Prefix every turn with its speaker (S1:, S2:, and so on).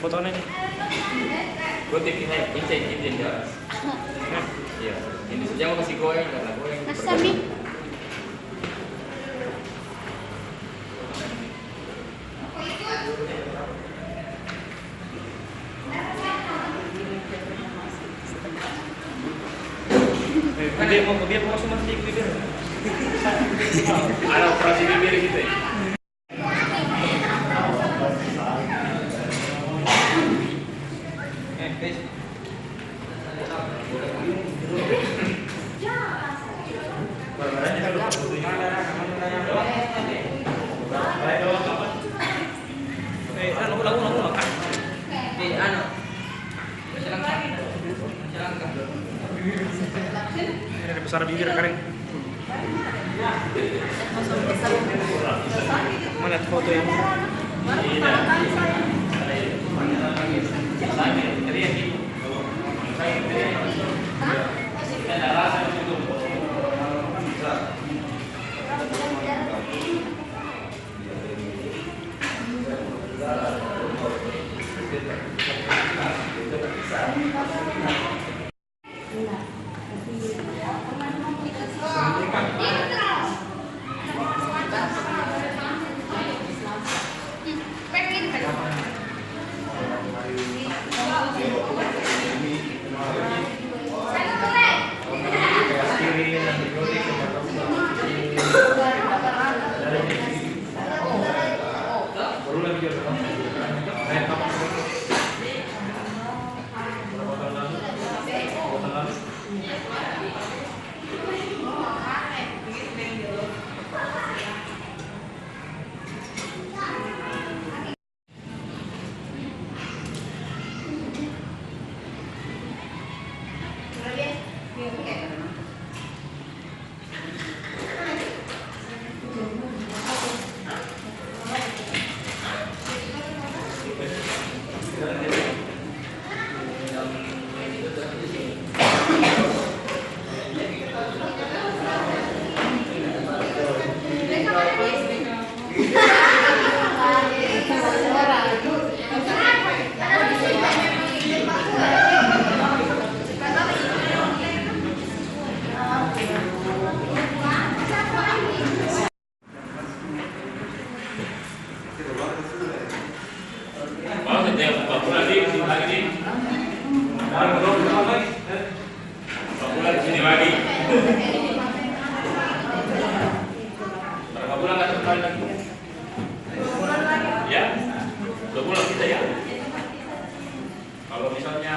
S1: Fotonya nih.
S2: Gue tipnya ini saya ikutin ya. Iya. Ini saja mau kasih goreng karena goreng.
S3: Nasami.
S1: Dia mau cuma sedikit bibir.
S2: Ada operasi bibir gitu ya.
S1: Ini besar bibir kering. Mana foto yang?
S2: Berapa bulan nggak kembali lagi? Ya, 2 bulan kita ya. Kalau misalnya